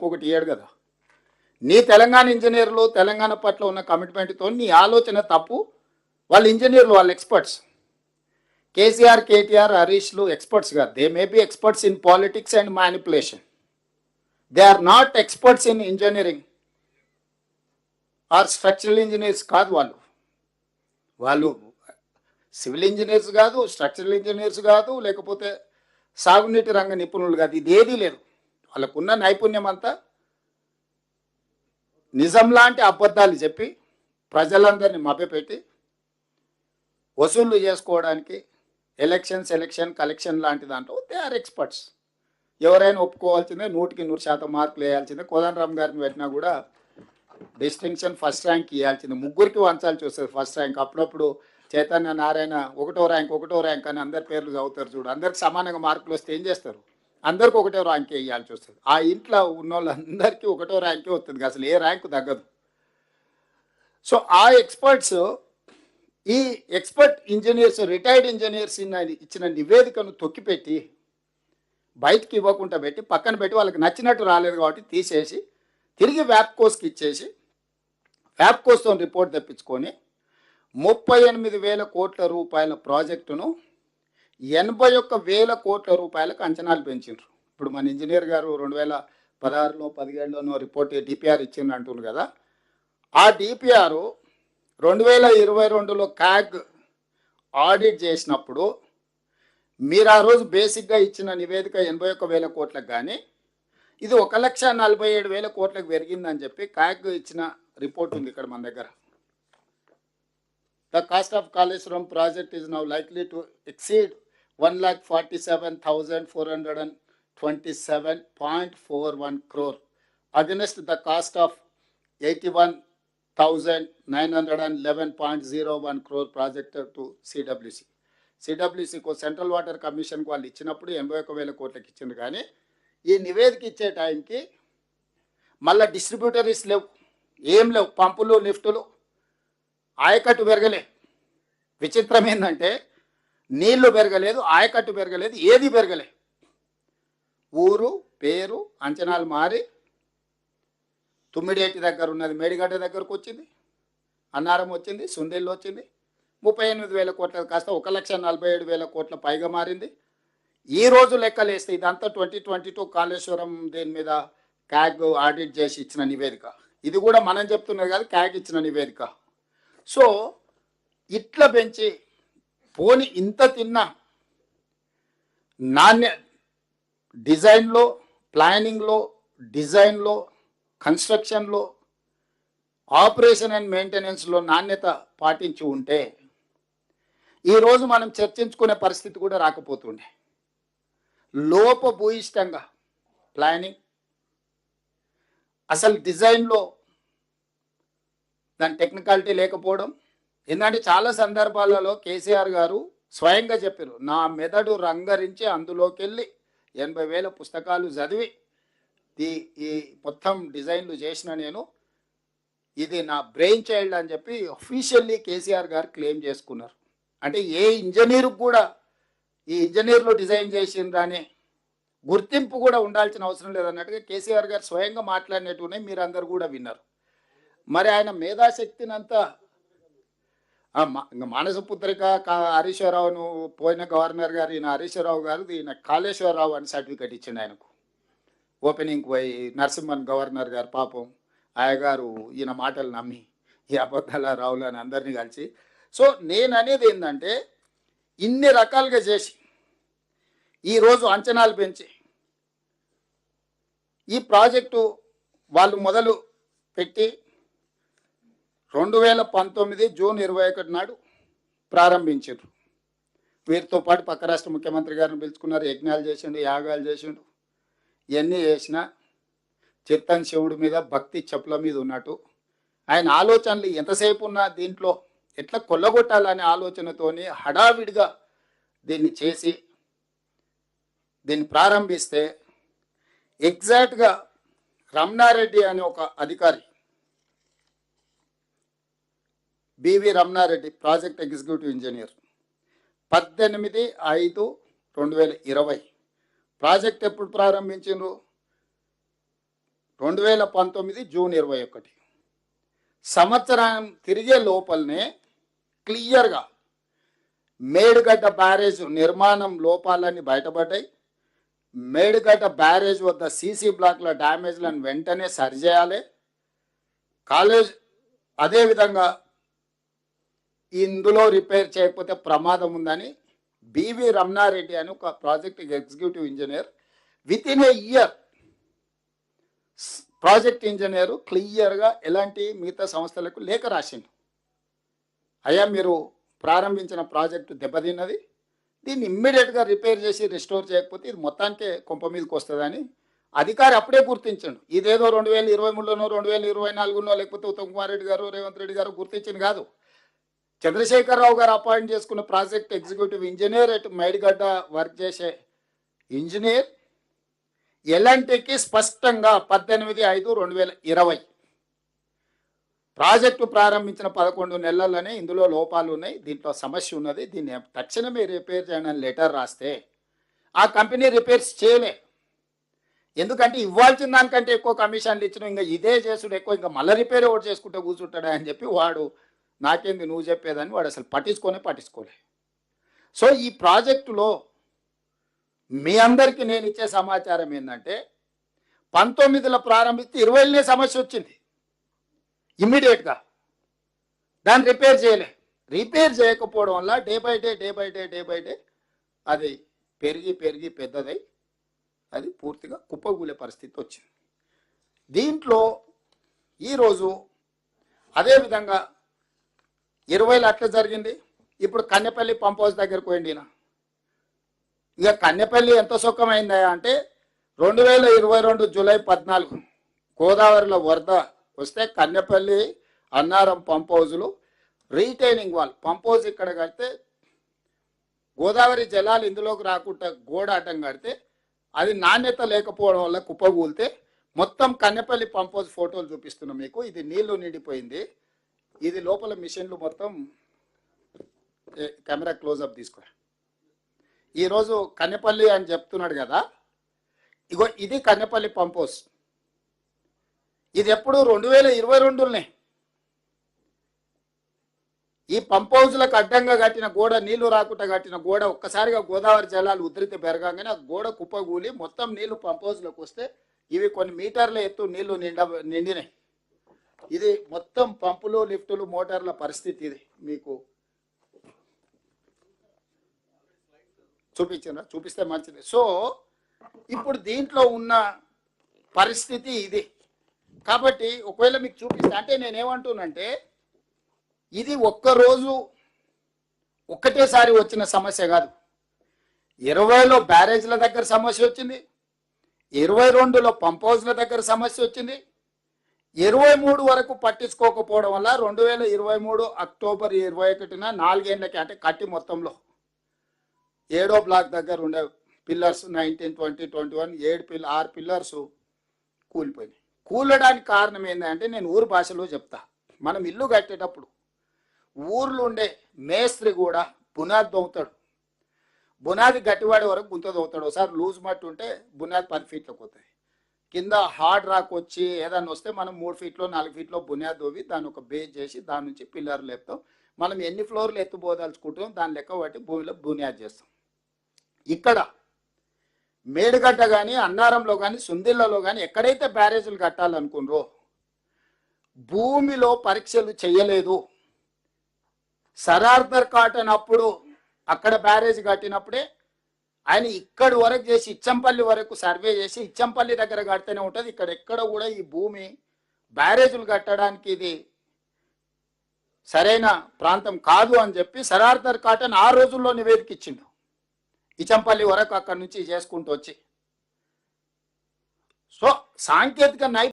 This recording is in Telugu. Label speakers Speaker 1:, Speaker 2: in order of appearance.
Speaker 1: ఇంకొకటి ఇయ్యాడు కదా. నీ తెలంగాణ ఇంజనీర్లు తెలంగాణ పట్ల ఉన్న కమిట్మెంట్తో నీ ఆలోచన తప్పు. వాళ్ళు ఇంజనీర్లు, వాళ్ళు ఎక్స్పర్ట్స్. కేసీఆర్, కేటీఆర్, హరీష్లు ఎక్స్పర్ట్స్ కాదు. They may be experts in politics and manipulation. They are not experts in engineering or structural engineers కాదు. వాళ్ళు సివిల్ ఇంజనీర్స్ కాదు, స్ట్రక్చరల్ ఇంజనీర్స్ కాదు, లేకపోతే సాగునీటి రంగ నిపుణులు కాదు. ఇది ఏదీ లేదు. వాళ్ళకున్న నైపుణ్యం అంతా నిజం లాంటి అబద్ధాలు చెప్పి ప్రజలందరినీ మభ్యపెట్టి వసూళ్లు చేసుకోవడానికి ఎలక్షన్ కలెక్షన్ లాంటి దాంట్లో దే ఆర్ ఎక్స్పర్ట్స్. ఎవరైనా ఒప్పుకోవాల్సిందే, 100% మార్కులు వేయాల్సిందే. కోదండరామ్ గారిని పెట్టినా కూడా డిస్టింక్షన్ ఫస్ట్ ర్యాంక్ ఇవ్వాల్సిందే. ముగ్గురికి వంచాల్సి వస్తుంది ఫస్ట్ ర్యాంక్. అప్పుడప్పుడు చైతన్య నారాయణ ఒకటో ర్యాంక్ అని అందరి పేర్లు చదువుతారు చూడు. అందరికి సమానంగా మార్కులు వస్తే ఏం చేస్తారు? అందరికి ఒకటో ర్యాంకే ఇవ్వాల్సి వస్తుంది. ఆ ఇంట్లో ఉన్న వాళ్ళందరికీ ఒకటో ర్యాంకే వస్తుంది, అసలు ఏ ర్యాంకు తగ్గదు. సో ఆ ఎక్స్పర్ట్స్, ఈ ఎక్స్పర్ట్ ఇంజనీర్స్, రిటైర్డ్ ఇంజనీర్స్ ఇచ్చిన నివేదికను తొక్కిపెట్టి బయటికి ఇవ్వకుండా పెట్టి పక్కన పెట్టి వాళ్ళకి నచ్చినట్టు రాలేదు కాబట్టి తీసేసి తిరిగి వ్యాప్కోస్కి ఇచ్చేసి వ్యాప్కోస్తో రిపోర్ట్ తెప్పించుకొని 38,000 కోట్ల రూపాయల ప్రాజెక్టును 81,000 కోట్ల రూపాయలకు అంచనాలు పెంచారు. ఇప్పుడు మన ఇంజనీర్ గారు 2016లో 17లోనో రిపోర్ట్ డిపిఆర్ ఇచ్చింది అంటున్నారు కదా. ఆ డిపిఆర్ 2022లో క్యాగ్ ఆడిట్ చేసినప్పుడు మీరు ఆ రోజు బేసిక్గా ఇచ్చిన నివేదిక 81,000 కోట్లకు, కానీ ఇది 1,47,000 కోట్లకు పెరిగిందని చెప్పి క్యాగ్ ఇచ్చిన రిపోర్ట్ ఉంది ఇక్కడ మన దగ్గర. The cost of Kaleshwaram project is now likely to exceed 1,47,427.41 crore against the cost of 81,911.01 crore projected to CWC. సిడబ్ల్యూసీకు సెంట్రల్ వాటర్ కమిషన్కి వాళ్ళు ఇచ్చినప్పుడు 81,000 కోట్లకి ఇచ్చింది. కానీ ఈ నివేదిక ఇచ్చే టైంకి మళ్ళీ డిస్ట్రిబ్యూటరీస్ లేవు, ఏం లేవు, పంపులు లిఫ్టులు, ఆయకట్టు పెరగలే. విచిత్రం ఏంటంటే నీళ్లు పెరగలేదు, ఆయకట్టు పెరగలేదు, ఏది పెరగలే. ఊరు పేరు అంచనాలు మారి తుమ్మిడేటి దగ్గర ఉన్నది మేడిగడ్డ దగ్గరకు వచ్చింది, అన్నారం వచ్చింది, సుందేళ్ళు వచ్చింది. 38,000 కోట్ల కాస్త 1,47,000 కోట్ల పైగా మారింది. ఈ రోజు లెక్కలేస్తే ఇదంతా 2022 కాళేశ్వరం దేని మీద క్యాగ్ ఆడిట్ చేసి ఇచ్చిన నివేదిక. ఇది కూడా మనం చెప్తున్నది కాదు, క్యాగ్ ఇచ్చిన నివేదిక. సో ఇట్లా పెంచి పోని ఇంత తిన్న నాణ్య డిజైన్లో, ప్లానింగ్లో, డిజైన్లో, కన్స్ట్రక్షన్లో, ఆపరేషన్ అండ్ మెయింటెనెన్స్లో నాణ్యత పాటించి ఉంటే ఈరోజు మనం చర్చించుకునే పరిస్థితి కూడా రాకపోతుండే. లోపభూయిష్టంగా ప్లానింగ్, అసలు డిజైన్లో దాని టెక్నికాలిటీ లేకపోవడం. ఎందుకంటే చాలా సందర్భాలలో కేసీఆర్ గారు స్వయంగా చెప్పారు, నా మెదడు రంగరించి అందులోకి వెళ్ళి 80,000 పుస్తకాలు చదివి ఈ మొత్తం డిజైన్లు చేసిన నేను, ఇది నా బ్రెయిన్ చైల్డ్ అని చెప్పి అఫీషియల్లీ కేసీఆర్ గారు క్లెయిమ్ చేసుకున్నారు. అంటే ఏ ఇంజనీర్కి కూడా ఈ ఇంజనీర్లు డిజైన్ చేసిందని గుర్తింపు కూడా ఉండాల్సిన అవసరం లేదన్నట్టుగా కేసీఆర్ గారు స్వయంగా మాట్లాడినట్టునే మీరు అందరు కూడా విన్నారు. మరి ఆయన మేధాశక్తినంతా మానసపుత్రిక హరీశ్వరరావును పోయిన గవర్నర్ గారు, ఈయన హరీశ్వరరావు గారు, ఈయన కాళేశ్వరరావు అని సర్టిఫికెట్ ఇచ్చిండు ఆయనకు. ఓపెనింగ్ పోయి నరసింహన్ గవర్నర్ గారు పాపం ఆయగారు ఈయన మాటలు నమ్మి ఈ అబద్ధాల రావులు అని అందరినీ కలిసి. సో నేను అనేది ఏంటంటే ఇన్ని రకాలుగా చేసి ఈరోజు అంచనాలు పెంచి ఈ ప్రాజెక్టు వాళ్ళు మొదలు పెట్టి 2019 జూన్ 21 నాడు ప్రారంభించారు. వీరితో పాటు పక్క రాష్ట్ర ముఖ్యమంత్రి గారిని పిలుచుకున్నారు, యజ్ఞాలు చేసిండు, యాగాలు చేసిండు. ఇవన్నీ చేసిన చిత్తన్ శివుడి మీద భక్తి చెప్పుల మీద ఉన్నట్టు ఆయన ఆలోచనలు ఎంతసేపు ఉన్నా దీంట్లో ఎట్లా కొల్లగొట్టాలనే ఆలోచనతోని హడావిడిగా దీన్ని చేసి దీన్ని ప్రారంభిస్తే ఎగ్జాక్ట్గా రమణారెడ్డి అనే ఒక అధికారి, BV Ramana Reddy, project executive engineer, 18/5/2020 project ఎప్పుడు ప్రారంభించారు? 2019 జూన్ 21 సంవత్సరం తిరిగే లోపలనే క్లియర్గా మేడిగడ్డ బ్యారేజ్ నిర్మాణం లోపాలన్నీ బయటపడ్డాయి. మేడిగడ్డ బ్యారేజ్ వద్ద సీసీ బ్లాక్ల డ్యామేజ్లను వెంటనే సరిచేయాలి. కాలేజ్ అదేవిధంగా ఇందులో రిపేర్ చేయకపోతే ప్రమాదం ఉందని బివి రమణారెడ్డి అని ఒక project executive engineer with in a year project engineer క్లియర్గా ఎలాంటి మిగతా సంస్థలకు లేఖ రాసిండు. అయ్యా మీరు ప్రారంభించిన ప్రాజెక్టు దెబ్బతిన్నది, దీన్ని ఇమ్మీడియట్గా రిపేర్ చేసి రిస్టోర్ చేయకపోతే ఇది మొత్తానికే కొంప మీదకి వస్తుందని అధికారి అప్పుడే గుర్తించండు. ఇదేదో 2023లోనో 2024నో లేకపోతే ఉత్తమ్ కుమార్ రెడ్డి గారు రేవంత్ రెడ్డి గారు గుర్తించింది కాదు. చంద్రశేఖరరావు గారు అపాయింట్ చేసుకున్న ప్రాజెక్ట్ ఎగ్జిక్యూటివ్ ఇంజనీర్ అటు మేడిగడ్డ వర్క్ చేసే ఇంజనీర్ ఎలాంటికి స్పష్టంగా 18/5/2020 ప్రాజెక్టు ప్రారంభించిన 11 నెలల్లోనే ఇందులో లోపాలు ఉన్నాయి, దీంట్లో సమస్య ఉన్నది, దీన్ని తక్షణమే రిపేర్ చేయండి అని లెటర్ రాస్తే ఆ కంపెనీ రిపేర్స్ చేయలే. ఎందుకంటే ఇవ్వాల్సిన దానికంటే ఎక్కువ కమిషన్లు ఇచ్చిన ఇంకా ఇదే చేసుడు ఎక్కువ, ఇంకా మళ్ళీ రిపేర్ ఒకటి చేసుకుంటే కూర్చుంటాడా అని చెప్పి వాడు నాకేంది నువ్వు చెప్పేదని వాడు అసలు పట్టించుకోలే. సో ఈ ప్రాజెక్టులో మీ అందరికీ నేను ఇచ్చే సమాచారం ఏంటంటే 19లో ప్రారంభిస్తే 20లోనే సమస్య వచ్చింది. ఇమ్మీడియట్గా దాన్ని రిపేర్ చేయలే. రిపేర్ చేయకపోవడం వల్ల డే బై డే అది పెరిగి పెద్దదై అది పూర్తిగా కుప్పకూలే పరిస్థితి వచ్చింది. దీంట్లో ఈరోజు అదేవిధంగా 20లో అట్లా జరిగింది. ఇప్పుడు కన్నెపల్లి పంప్ హౌస్ దగ్గరకు పోయింది. ఇక కన్నెపల్లి ఎంత సుఖమైందా అంటే 2022 జూలై 14 గోదావరిలో వరద వస్తే కన్నెపల్లి అన్నారం పంప్ హౌజులు రీటైనింగ్ వాల్ పంప్ హౌస్ ఇక్కడ కడితే గోదావరి జలాలు ఇందులోకి రాకుండా గోడ అడ్డం కడితే అది నాణ్యత లేకపోవడం వల్ల కుప్పగూలితే మొత్తం కన్నెపల్లి పంప్ హౌస్ ఫోటోలు చూపిస్తున్నాం మీకు. ఇది నీళ్లు నిండిపోయింది, ఇది లోపల మిషన్లు మొత్తం కెమెరా క్లోజప్ తీసుకురా. ఈరోజు కన్నెపల్లి అని చెప్తున్నాడు కదా, ఇగో ఇది కన్నెపల్లి పంప్ హౌస్. ఇది ఎప్పుడు 2022లోనే ఈ పంప్ హౌస్లకు అడ్డంగా కట్టిన గోడ, నీళ్లు రాకుండా కట్టిన గోడ ఒక్కసారిగా గోదావరి జలాలు ఉధృతి పెరగానే ఆ గోడ కుప్పగూలి మొత్తం నీళ్లు పంప్ హౌస్లోకి వస్తే ఇవి కొన్ని మీటర్ల ఎత్తు నీళ్లు నిండినాయి. ఇది మొత్తం పంపులు లిఫ్టులు మోటార్ల పరిస్థితి ఇది మీకు చూపిస్తే మంచిది. సో ఇప్పుడు దీంట్లో ఉన్న పరిస్థితి ఇది. కాబట్టి ఒకవేళ మీకు చూపిస్తే అంటే నేనేమంటున్నానంటే ఇది ఒక్కరోజు ఒక్కటేసారి వచ్చిన సమస్య కాదు. 20లో బ్యారేజ్ల దగ్గర సమస్య వచ్చింది, 22లో పంప్ హౌస్ల దగ్గర సమస్య వచ్చింది, 23 వరకు పట్టించుకోకపోవడం వల్ల 2023 అక్టోబర్ 21న 4 ఏళ్ళకి అంటే కట్టి మొత్తంలో 7వ బ్లాక్ దగ్గర ఉండే పిల్లర్స్ 19, 20, 21 6 పిల్లర్స్ కూలిపోయినాయి. కూలడానికి కారణం ఏంటంటే నేను ఊరు భాషలో చెప్తా. మనం ఇల్లు కట్టేటప్పుడు ఊర్లో ఉండే మేస్త్రి కూడా బునాది దొవుతాడు, బునాది గట్టివాడే వరకు గుంత దొవుతాడు. ఒకసారి లూజ్ మట్టి ఉంటే బునాది 10 ఫీట్లకు పోతుంది, కింద హార్డ్ రాక్ వచ్చి ఏదన్నా వస్తే మనం 3 ఫీట్లో 4 ఫీట్లో బునాది దోవి దాన్ని ఒక బేస్ చేసి దాని నుంచి పిల్లర్లు లేపుతాం. మనం ఎన్ని ఫ్లోర్లు ఎత్తుపోదలుచుకుంటాం దాని లెక్క బట్టి భూమిలో బునియాది చేస్తాం. ఇక్కడ మేడిగడ్డ కానీ అన్నారంలో కానీ సుందిళ్లలో కానీ ఎక్కడైతే బ్యారేజీలు కట్టాలనుకున్నారో భూమిలో పరీక్షలు చేయలేదు. సరార్దర్ కాటన్ అప్పుడు అక్కడ బ్యారేజ్ కట్టినప్పుడే ఆయన ఇక్కడి వరకు చేసి ఇచ్చంపల్లి వరకు సర్వే చేసి ఇచ్చంపల్లి దగ్గర కడితేనే ఉంటుంది. ఇక్కడ ఎక్కడ కూడా ఈ భూమి బ్యారేజీలు కట్టడానికి ఇది సరైన ప్రాంతం కాదు అని చెప్పి సరార్దర్ కాటన్ ఆ రోజుల్లో నివేదిక ఇచ్చిండు. ఇచ్చంపల్లి వరకు అక్కడి నుంచి చేసుకుంటూ వచ్చి సో సాంకేతిక